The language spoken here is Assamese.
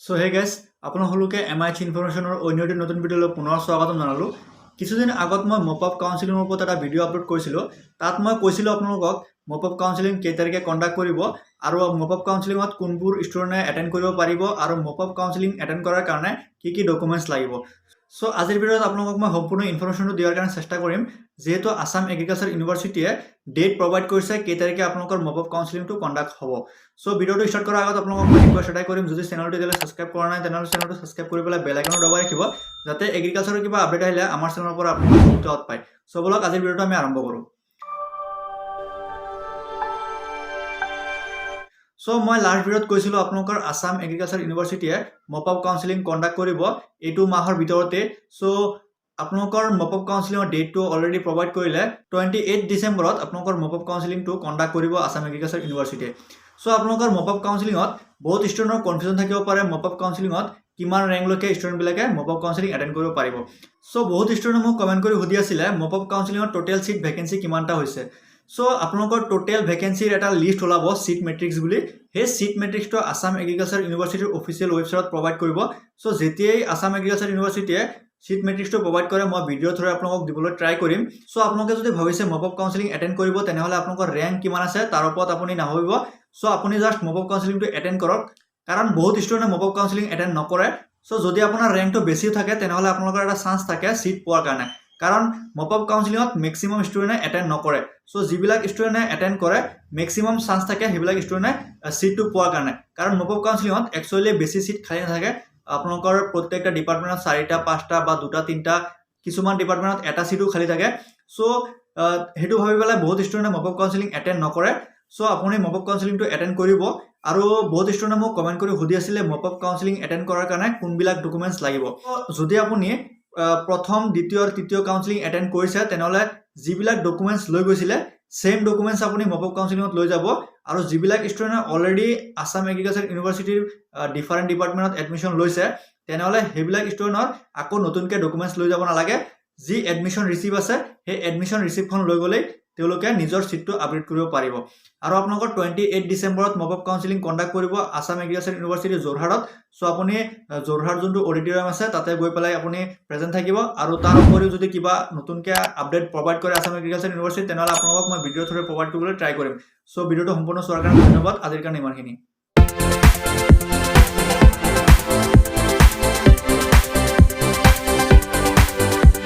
সো হে গাইজ আপোনালোকে MIH ইনফৰমেশ্যনৰ অন্য এটি নতুন ভিডিঅ'লৈ পুনৰ স্বাগতম জনালোঁ। কিছুদিন আগত মই মপ আপ কাউন্সিলিঙৰ ওপৰত এটা ভিডিঅ' আপলোড কৰিছিলোঁ। তাত মই কৈছিলোঁ আপোনালোকক মপ আপ কাউন্সিলিং কেই তাৰিখে কণ্ডাক্ট কৰিব আৰু মপ আপ কাউন্সিলিঙত কোনবোৰ ষ্টুডেণ্টে এটেণ্ড কৰিব পাৰিব আৰু মপ আপ কাউন্সিলিং এটেণ্ড কৰাৰ কাৰণে কি ডকুমেণ্টছ লাগিব। সো আজিৰ ভিডিঅ'ত আপোনালোকক মই সম্পূৰ্ণ ইনফৰমেশ্যনটো দিয়াৰ কাৰণে চেষ্টা কৰিম, যিহেতু আসাম এগ্ৰিকালচাৰ ইউনিভাৰ্চিটিয়ে ডেট প্ৰভাইড কৰিছে কেই তাৰিখে আপোনালোকৰ মপ আপ কাউন্সিলিংটো কণ্ডাক্ট হ'ব। সো ভিডিঅ'টো ষ্টাৰ্ট কৰাৰ আগত আপোনালোকক মই ৰিকুৱেষ্ট এটাই কৰিম, যদি চেনেলটো এতিয়ালৈ ছাবস্ক্ৰাইব কৰা নাই তেনেহ'লে চেনেলটো ছাবস্ক্ৰাইব কৰি পেলাই বেল আইকনটো দবাই ৰাখিব, যাতে এগ্ৰিকালচাৰৰ কিবা আপডেট আহিলে আমাৰ চেনেলৰ পৰা আপোনালোকে দ্ৰুত পায়। সো বলক আজিৰ ভিডিঅ'টো আমি আৰম্ভ কৰোঁ। সো মই লাষ্ট ভিডিঅ'ত কৈছিলোঁ আপোনালোকৰ আসাম এগ্ৰিকালচাৰ ইউনিভাৰ্চিটিয়ে মপ আপ কাউন্সিলিং কণ্ডাক্ট কৰিব এইটো মাহৰ ভিতৰতে। সো আপোনালোকৰ মপ আপ কাউন্সিলিঙৰ ডেটটো অলৰেডি প্ৰভাইড কৰিলে 28 ডিচেম্বৰত আপোনালোকৰ মপ আপ কাউন্সিলিংটো কণ্ডাক্ট কৰিব আসাম এগ্ৰিকালচাৰ ইউনিভাৰ্চিটিয়ে। সো আপোনালোকৰ মপ আপ কাউন্সিলিঙত বহুত ষ্টুডেণ্টৰ কনফিউজন থাকিব পাৰে, মপ আপ কাউন্সিলিঙত কিমান ৰেংকলৈকে ষ্টুডেণ্টবিলাকে মপ আপ কাউন্সিলিং এটেণ্ড কৰিব পাৰিব। সো বহুত ষ্টুডেণ্টে মোক কমেণ্ট কৰি সুধি আছিলে মপ আপ কাউন্সিলিঙৰ টোটেল চিট ভেকেঞ্চি কিমানটা হৈছে। সো আপোনালোকৰ টোটেল ভেকেঞ্চিৰ এটা লিষ্ট ওলাব চিট মেট্ৰিক্স বুলি। সেই চিট মেট্ৰিক্সটো আসাম এগ্ৰিকালচাৰ ইউনিভাৰ্চিটিৰ অফিচিয়েল ৱেবছাইটত প্ৰভাইড কৰিব। সো যেতিয়াই আসাম এগ্ৰিকালচাৰ ইউনিভাৰ্চিটিয়ে চিট মেট্ৰিক্সটো প্ৰভাইড কৰে মই ভিডিঅ' থ্ৰুৰে আপোনালোকক দিবলৈ ট্ৰাই কৰিম। সো আপোনালোকে যদি ভাবিছে মপ আপ কাউন্সিলিং এটেণ্ড কৰিব তেনেহ'লে আপোনালোকৰ ৰেংক কিমান আছে তাৰ ওপৰত আপুনি নাভাবিব। সো আপুনি জাষ্ট মপ আপ কাউন্সিলিংটো এটেণ্ড কৰক, কাৰণ বহুত ষ্টুডেণ্টে মপ আপ কাউন্সিলিং এটেণ্ড নকৰে। সো যদি আপোনাৰ ৰেংকটো বেছি থাকে তেনেহ'লে আপোনালোকৰ এটা চান্স থাকে চিট পোৱাৰ কাৰণে, কাৰণ মপ আপ কাউন্সিলিঙত মেক্সিমাম ষ্টুডেণ্টে এটেণ্ড নকৰে। সো যিবিলাক ষ্টুডেণ্টে এটেণ্ড কৰে মেক্সিমাম চান্স থাকে সেইবিলাক ষ্টুডেণ্টে চিটটো পোৱাৰ কাৰণে, কাৰণ মপ আপ কাউন্সিলিঙত একচুৱেলি বেছি চিট খালী নাথাকে। আপোনালোকৰ প্ৰত্যেকটা ডিপাৰ্টমেণ্টত 4টা 5টা বা 2টা 3টা, কিছুমান ডিপাৰ্টমেণ্টত এটা চিটো খালী থাকে। সো সেইটো ভাবি পেলাই বহুত ষ্টুডেণ্টে মপ আপ কাউন্সিলিং এটেণ্ড নকৰে। সো আপুনি মপ আপ কাউন্সিলিংটো এটেণ্ড কৰিব। আৰু বহুত ষ্টুডেণ্টে মোক কমেণ্ট কৰি সুধি আছিলে মপ আপ কাউন্সিলিং এটেণ্ড কৰাৰ কাৰণে কোনবিলাক ডকুমেণ্টছ লাগিব। যদি আপুনি প্ৰথম দ্বিতীয় তৃতীয় কাউন্সিলিং এটেণ্ড কৰিছে তেনেহ'লে যিবিলাক ডকুমেণ্টছ লৈ গৈছিলে ছেইম ডকুমেণ্টছ আপুনি মপ আপ কাউন্সিলিঙত লৈ যাব। আৰু যিবিলাক ষ্টুডেণ্টে অলৰেডি আসাম এগ্ৰিকালচাৰ ইউনিভাৰ্চিটিৰ ডিফাৰেণ্ট ডিপাৰ্টমেণ্টত এডমিশ্যন লৈছে তেনেহ'লে সেইবিলাক ষ্টুডেণ্টৰ আকৌ নতুনকৈ ডকুমেণ্টছ লৈ যাব নালাগে। যি এডমিশ্যন ৰিচিপ্ট আছে সেই এডমিশ্যন ৰিচিপ্টখন লৈ গ'লেই তেওঁলোকে নিজৰ চিটটো আপগ্ৰেড কৰিব পাৰিব। আৰু আপোনালোকৰ 28 ডিচেম্বৰত মপ আপ কাউন্সিলিং কণ্ডাক্ট কৰিব আসাম এগ্ৰিকালচাৰ ইউনিভাৰ্চিটি যোৰহাটত। সো আপুনি যোৰহাট যোনটো অডিটৰিয়াম আছে তাতে গৈ পেলাই আপুনি প্ৰেজেণ্ট থাকিব। আৰু তাৰ উপৰিও যদি কিবা নতুনকৈ আপডেট প্ৰভাইড কৰে আসাম এগ্ৰিকালচাৰ ইউনিভাৰ্চিটি তেনেহ'লে আপোনালোকক মই ভিডিঅ' থ্ৰুৰে প্ৰভাইড কৰিবলৈ ট্ৰাই কৰিম। সো ভিডিঅ'টো সম্পূৰ্ণ চোৱাৰ কাৰণে ধন্যবাদ। আজিৰ কাৰণে ইমানখিনি।